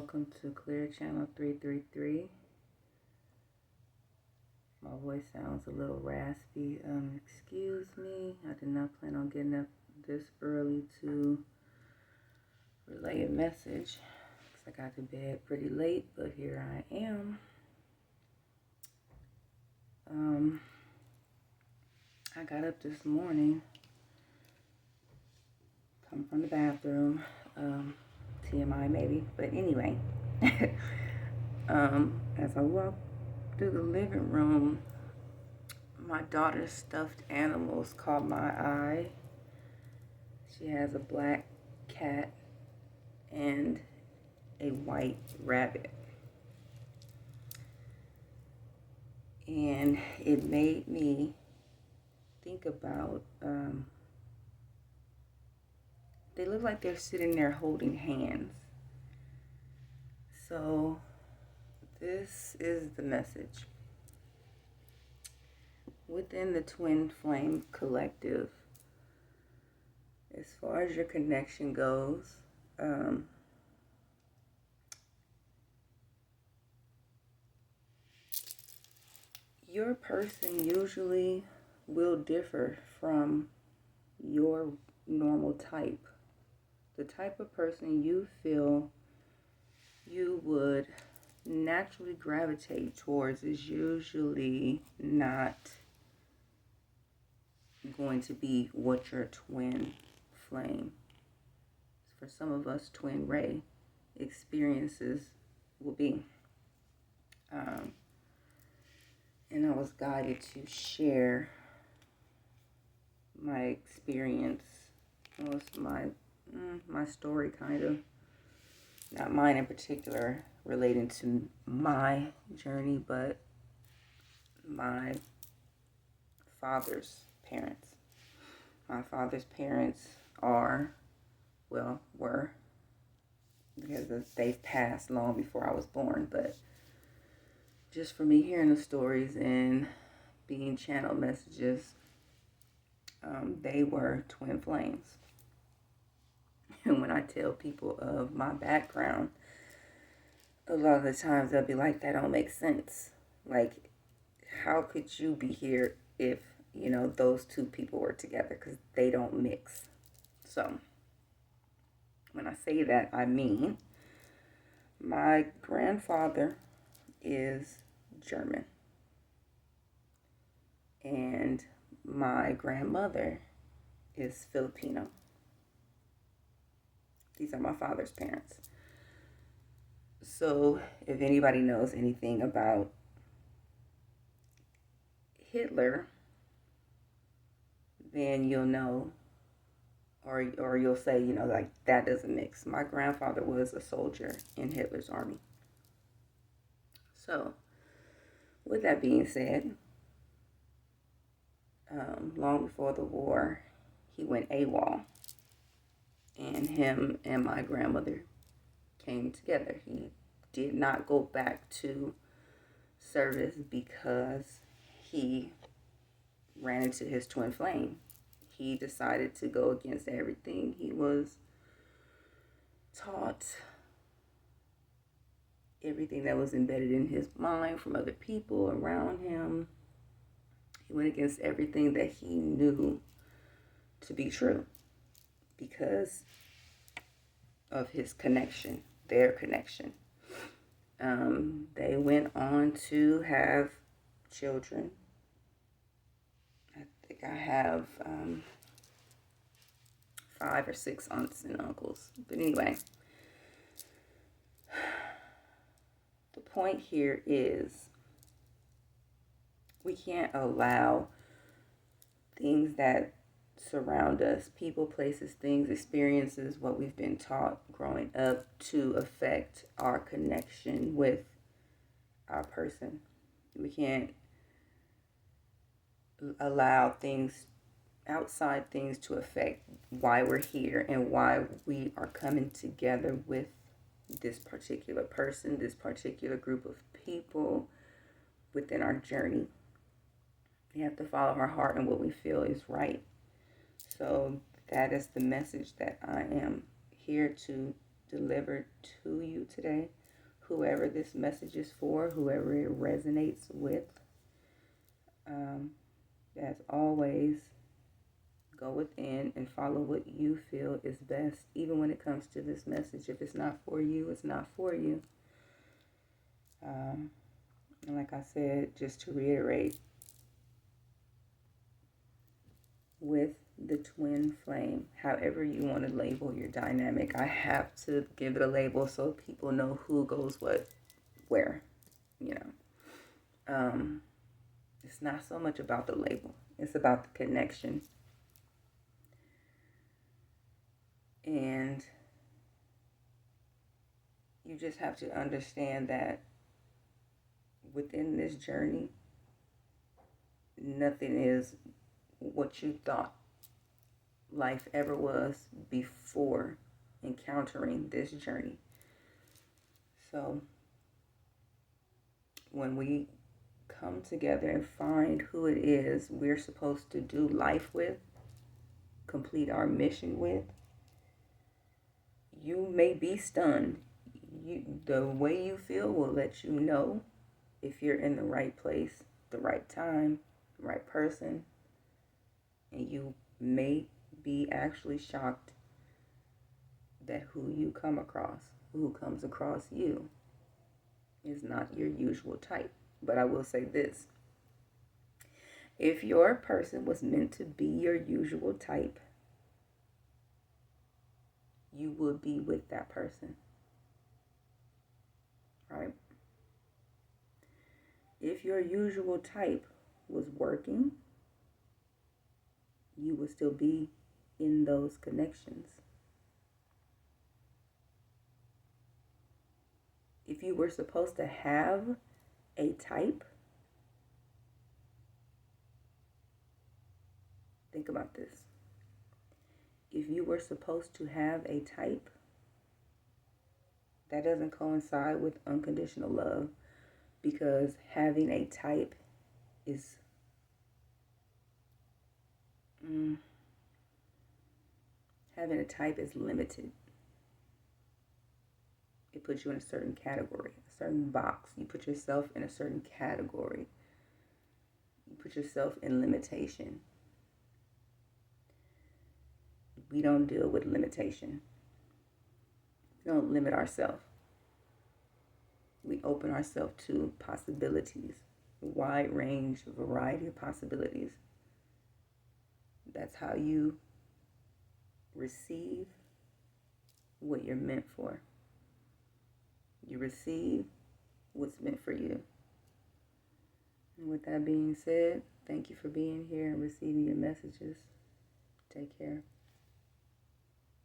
welcome to Clear Channel 333. My voice sounds a little raspy. Excuse me. I did not plan on getting up this early to relay a message because I got to bed pretty late, but here I am. I got up this morning, come from the bathroom, TMI maybe, but anyway, as I walked through the living room, my daughter's stuffed animals caught my eye. She has a black cat and a white rabbit. And it made me think about, they look like they're sitting there holding hands. So this is the message. Within the Twin Flame Collective, as far as your connection goes, your person usually will differ from your normal type. The type of person you feel you would naturally gravitate towards is usually not going to be what your twin flame, for some of us, twin ray experiences will be. And I was guided to share my experience. It was my story, kind of. Not mine in particular, relating to my journey, but my father's parents. My father's parents were, because they've passed long before I was born, but just for me hearing the stories and being channeled messages, they were twin flames. And when I tell people of my background, a lot of the times they'll be like, that don't make sense. Like, how could you be here if, those two people were together? Because they don't mix. So, when I say that, I mean, my grandfather is German. And my grandmother is Filipino. These are my father's parents. So if anybody knows anything about Hitler, then you'll know, or you'll say, like, that doesn't mix. My grandfather was a soldier in Hitler's army. So with that being said, long before the war, he went AWOL. And him and my grandmother came together. He did not go back to service because he ran into his twin flame. He decided to go against everything he was taught, everything that was embedded in his mind from other people around him. He went against everything that he knew to be true because of his connection, their connection. They went on to have children. I think I have 5 or 6 aunts and uncles. But anyway, the point here is we can't allow things that surround us, people, places, things, experiences, what we've been taught growing up, to affect our connection with our person. We can't allow things, outside things, to affect why we're here and why we are coming together with this particular person, this particular group of people within our journey. We have to follow our heart and what we feel is right. So that is the message that I am here to delivered to you today. Whoever this message is for, whoever it resonates with, as always, go within and follow what you feel is best. Even when it comes to this message, if it's not for you, it's not for you. And like I said, just to reiterate, with the twin flame, however you want to label your dynamic, I have to give it a label so people know who goes what, where, you know. It's not so much about the label. It's about the connection. And you just have to understand that within this journey, nothing is what you thought life ever was before encountering this journey. So when we come together and find who it is we're supposed to do life with, complete our mission with, you may be stunned. The way you feel will let you know if you're in the right place, the right time, the right person, and you may be actually shocked that who you come across, who comes across you, is not your usual type. But I will say this: if your person was meant to be your usual type, you would be with that person, right? If your usual type was working, you would still be in those connections. If you were supposed to have a type, think about this. If you were supposed to have a type, that doesn't coincide with unconditional love, because having a type is limited. It puts you in a certain category, a certain box. You put yourself in a certain category. You put yourself in limitation. We don't deal with limitation. We don't limit ourselves. We open ourselves to possibilities, a wide range, variety of possibilities. That's how you receive what you're meant for. You receive what's meant for you. And with that being said, thank you for being here and receiving your messages. Take care.